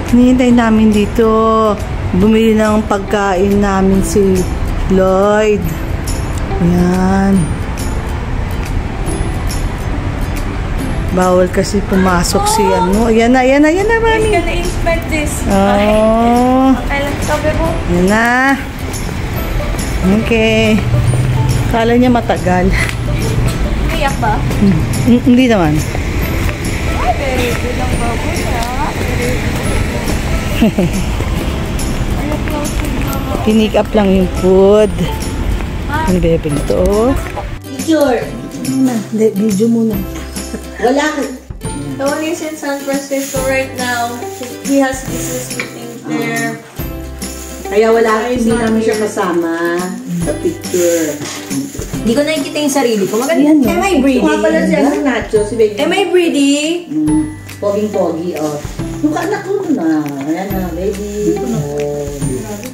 Hinihintay namin dito. Bumili ng pagkain namin si Lloyd. Yan. Bawal kasi pumasok si ano. Yan na, mami. He's gonna inspect this. Oh. Kailan sabi mo? Yan na. Okay. Kala niya matagal. Iyak ba? Hindi naman. Ay, very good ang baboy ha. Pinick up lang yung food. Ano ba yung pinito? Picture. Hindi, video muna. Wala ka. Tony's in San Francisco right now. He has business meetings there. Kaya hindi namin siya kasama sa picture. Hindi ko nakikita yung sarili ko. Ayan, no? Am I breathing? Kuha pala siya si Nacho, si Baby. Am I breathing? Poging-pogi, oh. Yung anak ko na. Ayan na, baby. Wala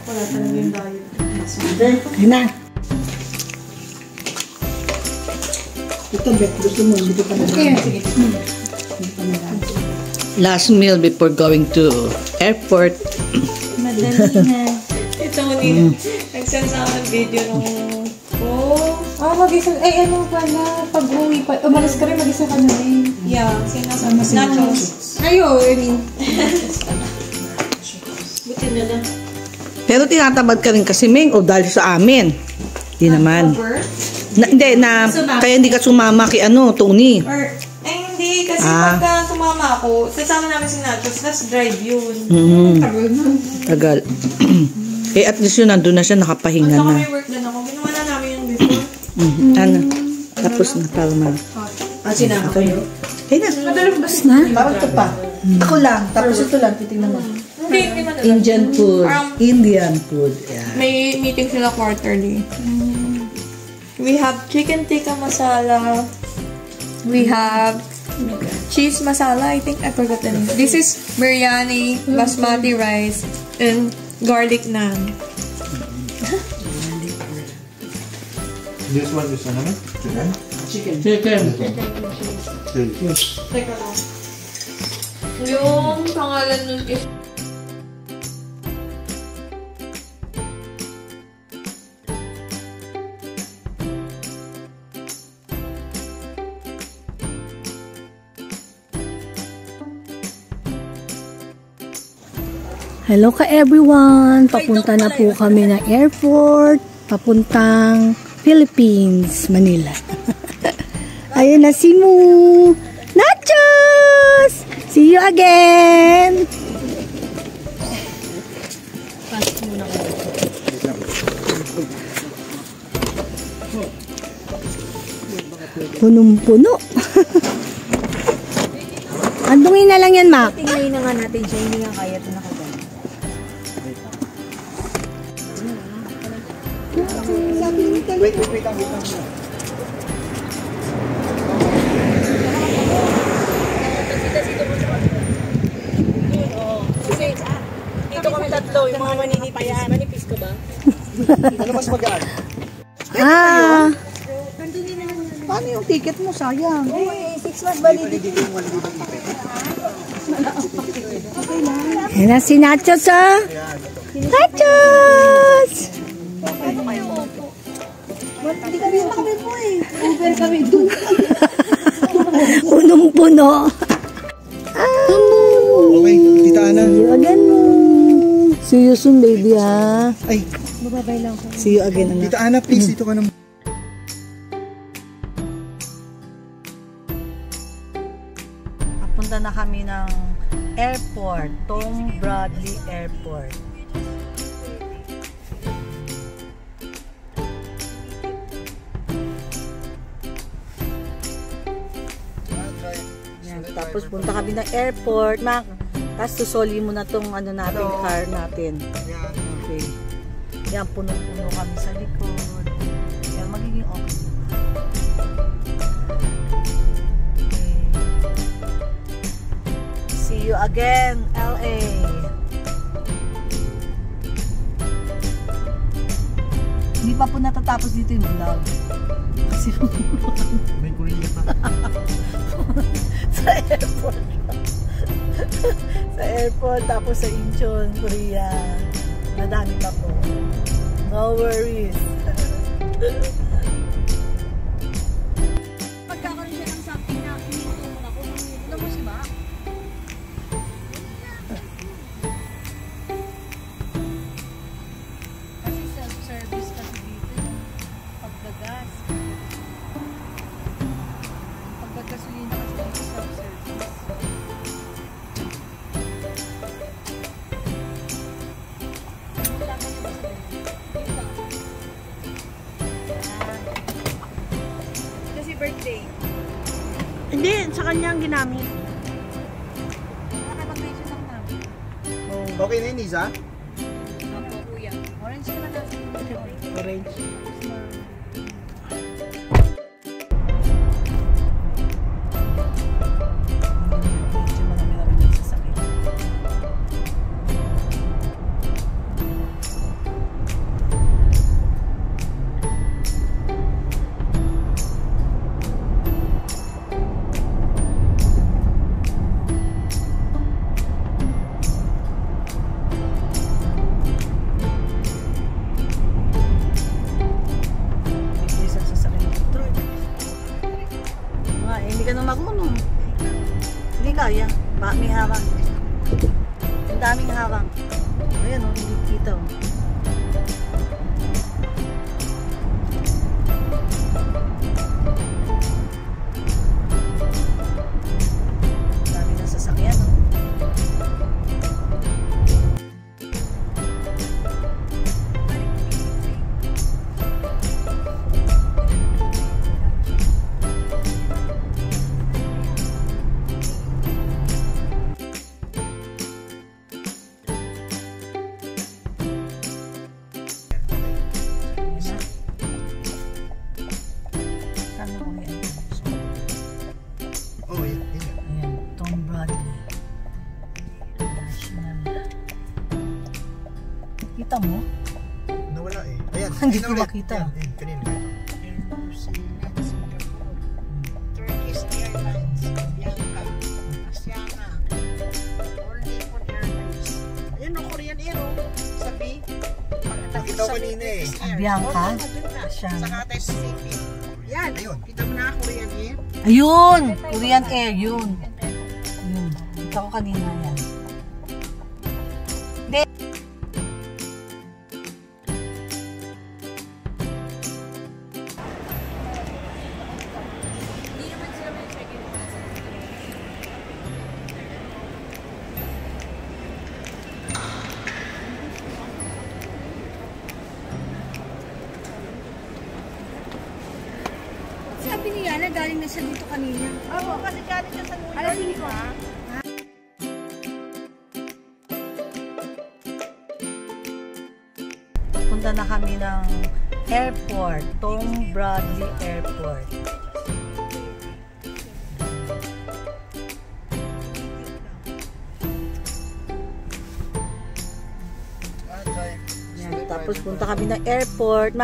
talaga yung diet. Ayan na. Ito, Bet. Gusto mo, hindi ko pa na. Sige. Last meal before going to airport. Madali na. Ito ni nagsend sa akin video nung mag-isa. Eh, ano pala, pag-uwi pa, umalis ka rin, mag-isa ka na rin. Yeah, sinasama si Nachos. Ayo, I mean. Buti na lang. Pero tinatamad ka rin kasi, Ming, o dahil sa amin. Hindi naman. Kaya hindi ka sumama kay Tony. Hindi, kasi pagka sumama ako, kasama namin si Nachos, let's drive yun. Tagal na. Tagal. Eh, at least yun, nandun na siya, nakapahinga na. May work din ako. Ginawa na namin yung before. Tapos na, para Sinama kayo? Ay na. Madalabas na. Bawal ito pa. Ako lang. Tapos ito lang. Titignan mo. Hindi madalabas. Indian food. Indian food. Yeah. May meeting sila quarterly. We have chicken tikka masala. We have cheese masala. I think I forgot the name. This is biryani, basmati rice, and garlic naan. This one is ano? Chicken? Chicken. Teka lang. Yung pangalan nun is Hello ka everyone! Papunta na po kami ng airport. Papuntang Philippines, Manila. Ayun na si Mu! Nachos! See you again! Punong-puno. Andungin na lang yan, Mac. Tingnan na nga natin siya. Hindi nga kaya ito nakagano. Wait lang. dito kami tatlo, yung mga manipis ka ba? Ano mas magaan? Paano yung ticket mo? Sayang. 6 months validity. Yan na si Nachos, ha? Nachos! Hindi kami yung kami po eh. Uber kami doon. Punong-puno. Okay, Tita Ana. See you again. See you soon, baby, ha? Ay, Bababay lang ko. See you again, anak. Tita Ana, please, dito ka naman. Papunta na kami ng airport, Tom Bradley Airport. Yan, tapos punta kami ng airport, Mac. Tapos susoli mo na tong ano natin, car natin. Okay. Yan, punong-puno kami sa likod. Yan, magiging okay. See you again, LA. Hindi pa po natatapos dito yung vlog. Kasi May Korea pa. sa airport. Sa airport airport, tapos sa Incheon, Korea. Madami pa po. No worries. Pagkakaroon siya ng something na hininto mo na kung ano mo si Ma. Kasi self-service kasi dito. Pagbagas. Paggasolina kasi dito self-service. Birthday. Hindi, sa kanya ang ginamit. Nakapag-mention lang namin. Okay na yun, Isa? Opo, kuya. Orange naman natin. Orange. Hindi ka na marunong. Hindi kaya. May harang. Ang daming harang. Ayan o, hindi kita o. Dami na sasakyan o. Oh, yan. Ayan, Tom Bradley. National. Kita mo? Nawala eh. Ayan. Hindi na ko ulit. makita. Yan, kanina. Turkish Airlines, Bianca, Asiana, All Nippon Airlines. Ayun o, Korean Air o. Sabi, Nakita ko kanina eh. Bianca? Asiana. Sa Cathay Pacific. Yan, Ayun. kita mo na Korean Air. Ayun! Korean Air, yun. Yun. Kita ko kanina yan. Hindi. Sabi ni Yana, galing na siya dito kanina. Oo, kasi galing siya sa New York. Alas 5. ha? Punta na kami ng airport. Tom Bradley Airport. Yan, tapos punta kami ng airport.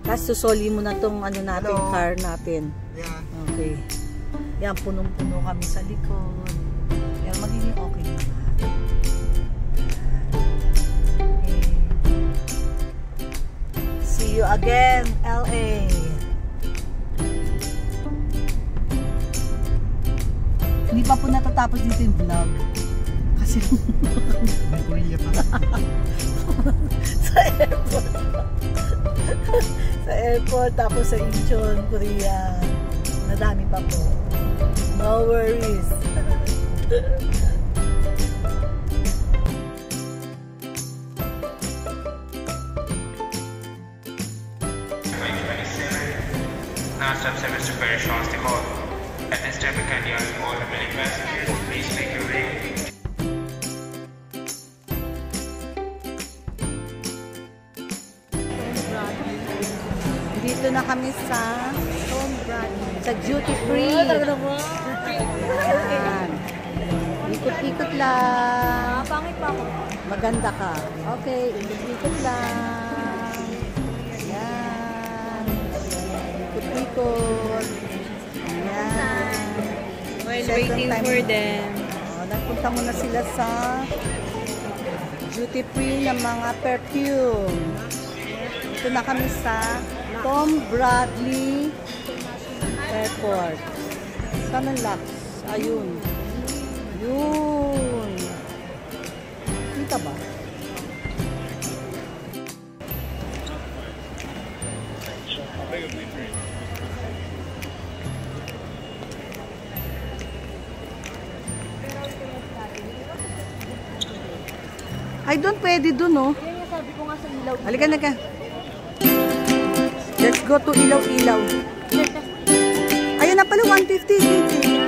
Tapos susoli mo na tong ano natin, Hello. car natin. Yan. Okay. Yan, punong-puno kami sa likod. Yan, magiging okay na. Okay. See you again, LA. Hindi pa po natatapos dito yung vlog. Kasi May Korea pa. sa airport. Sa airport, tapos sa Incheon, Korea. Madami pa po. No worries. Non-stop service to Paris France de Gaulle. At this time, we can ask all the many passengers to please make your way. Dito na kami sa sa duty free. Ayan. Ikot-ikot lang. Pangit pa ako. Maganda ka. Okay, ikot-ikot lang. Ayan. Ikot-ikot. Ayan. While Second waiting time. for them. Nagpunta muna sila sa duty free ng mga perfume. Ito na kami sa Tom Bradley Airport. Saan ang locks? Ayun. Yun. Kita ba? Ay, doon pwede doon, no? Yan yung sabi ko nga sa ilaw. Halika na ka. Let's go to Ilaw-Ilaw. Ayun na pala, 150.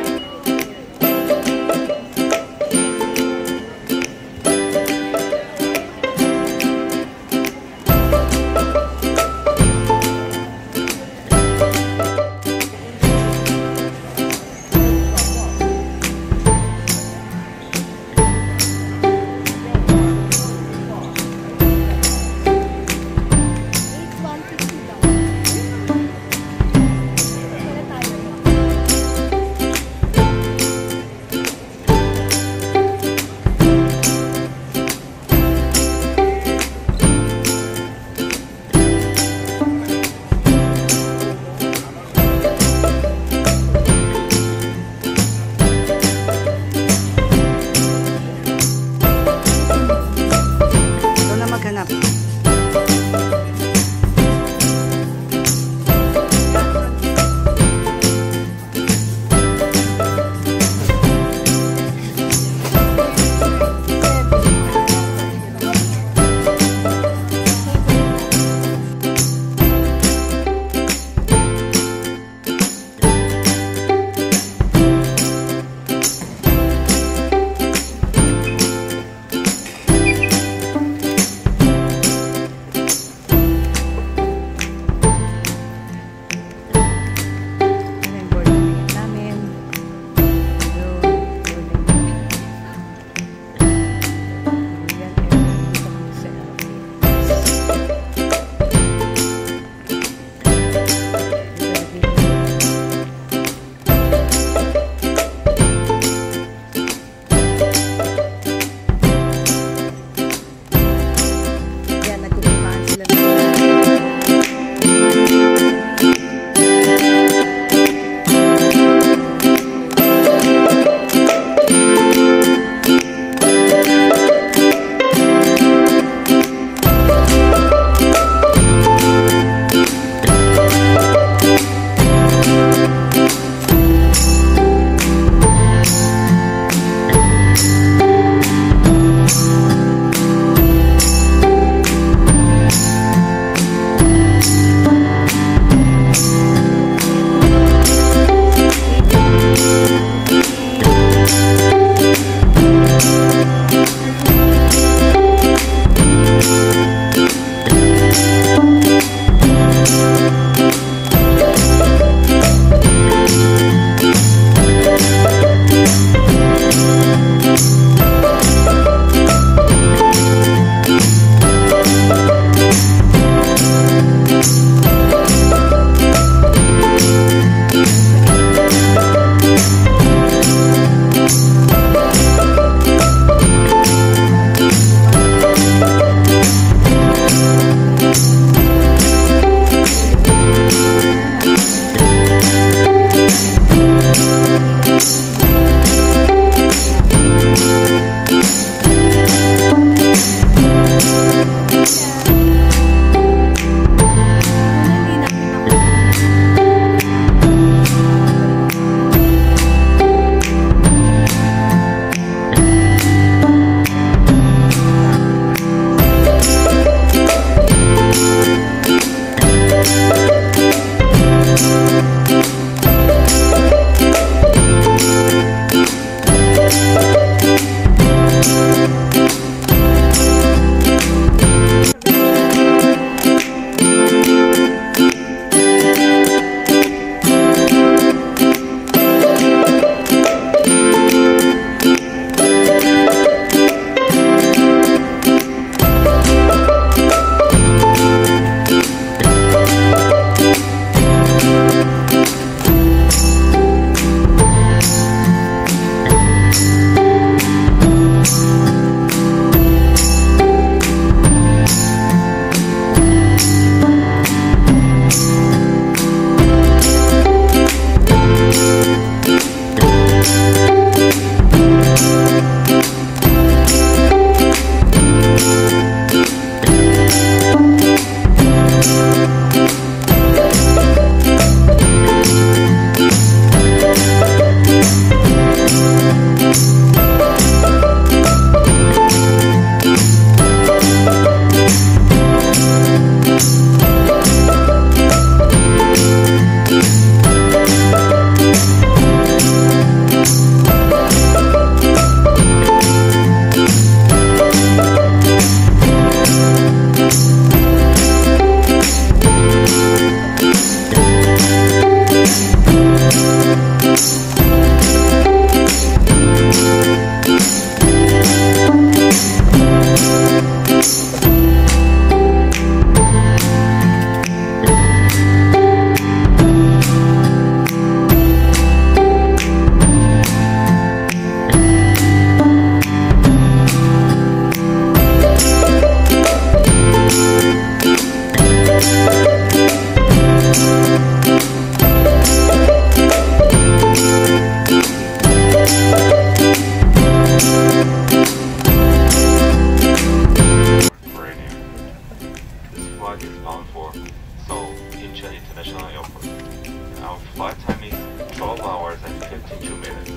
2 minutes.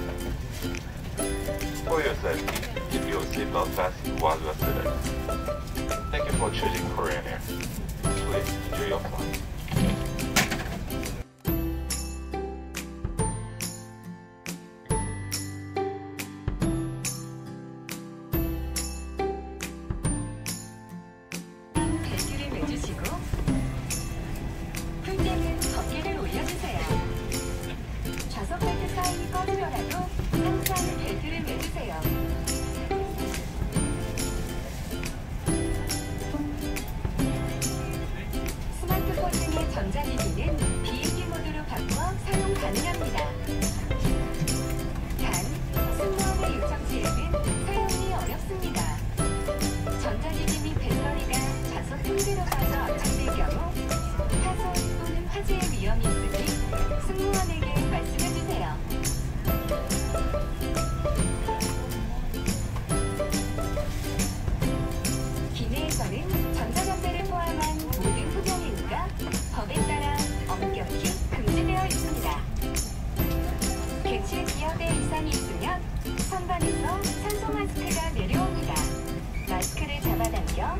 For your safety, keep your seatbelt fastened while you are sitting. Thank you for choosing Korean Air. Please enjoy your flight. 벨트를 매주시고 풀 때는 어깨를 올려주세요. 좌석 벨트 사인이 꺼지더라도 항상 벨트를 매주세요. 스마트폰 등의 전자기기는 비행기 모드로 바꿔 사용 가능합니다. 단, 승무원의 요청 시에는 사용이 어렵습니다. 전자기기 및 배터리가 좌석 틈새로 빠져 어착될 경우 파손 또는 화재의 위험이 있으니 승무원에게 말씀해주세요. 기내에서는 전자담배를 포함한 모든 흡연행위가 법에 따라 엄격히 금지되어 있습니다. 객실 기여대 이상이 있으면 선반에서 산소 마스크가 내려옵니다. 마스크를 잡아당겨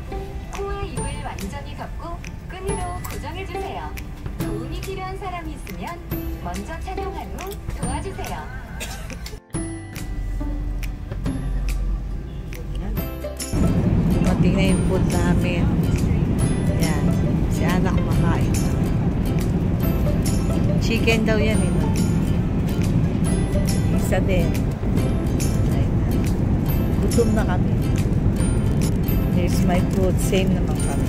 코와 입을 완전히 덮고 끈으로 고정해주세요. 도움이 필요한 사람이 있으면 먼저 착용한 후 도와주세요. Konting na yung food namin. Yan. Si anak makain. Chicken daw yan eh. No? Isa din. Ayun na. Gutom na kami. Here's my food. Same naman kami.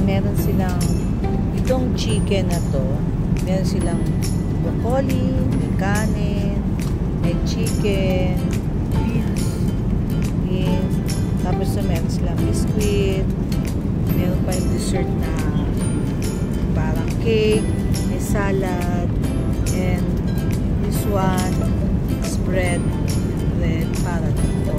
Meron silang itong chicken na to, meron silang broccoli, may kanin, may chicken, beans, tapos meron silang biscuit, meron pa yung dessert na parang cake, may salad, and this one is bread para dito.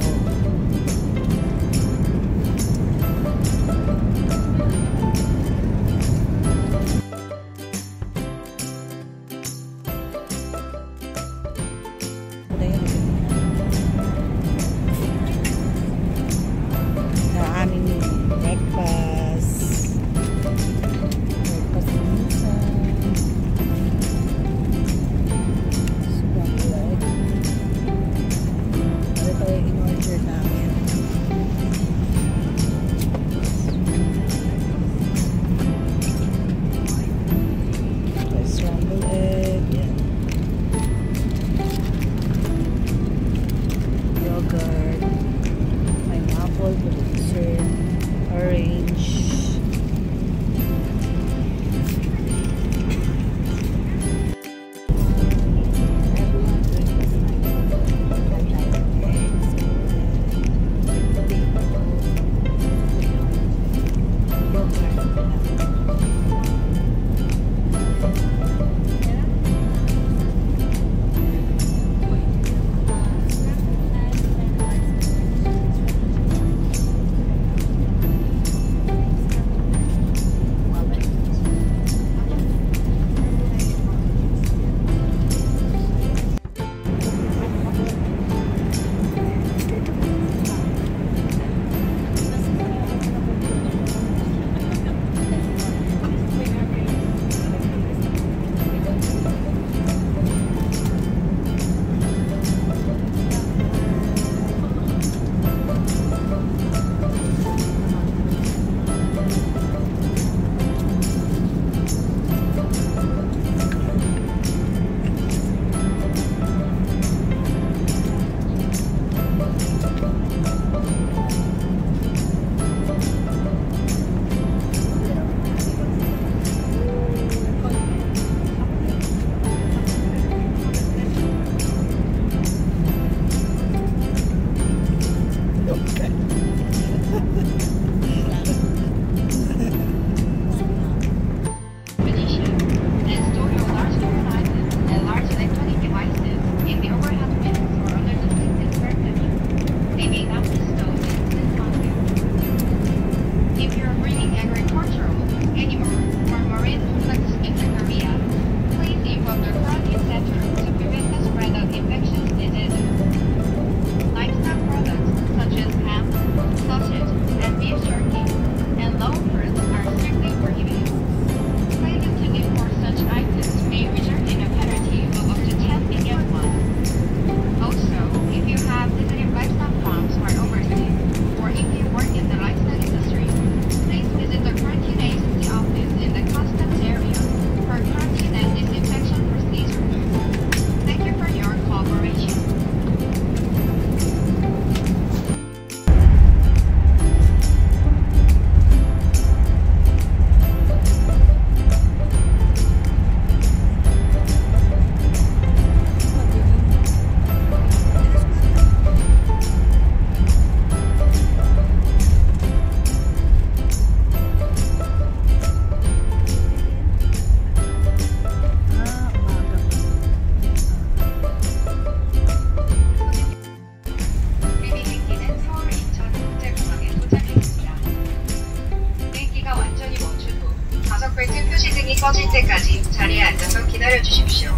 시동이 꺼질 때까지 자리에 앉아서 기다려 주십시오.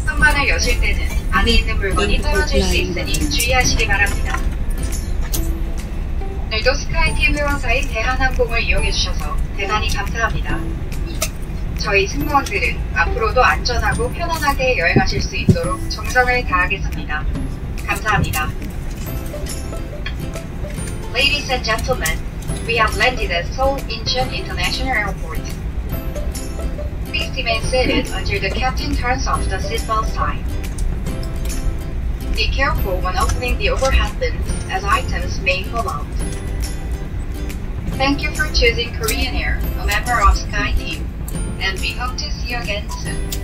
선반을 여실 때는 안에 있는 물건이 떨어질 수 있으니 주의하시기 바랍니다. 오늘도 스카이팀 회원사인 대한항공을 이용해 주셔서 대단히 감사합니다. 저희 승무원들은 앞으로도 안전하고 편안하게 여행하실 수 있도록 정성을 다하겠습니다. 감사합니다. Ladies and gentlemen, we have landed at Seoul Incheon International Airport. Please remain seated until the captain turns off the seatbelt sign. Be careful when opening the overhead bins as items may fall out. Thank you for choosing Korean Air, a member of SkyTeam, and we hope to see you again soon.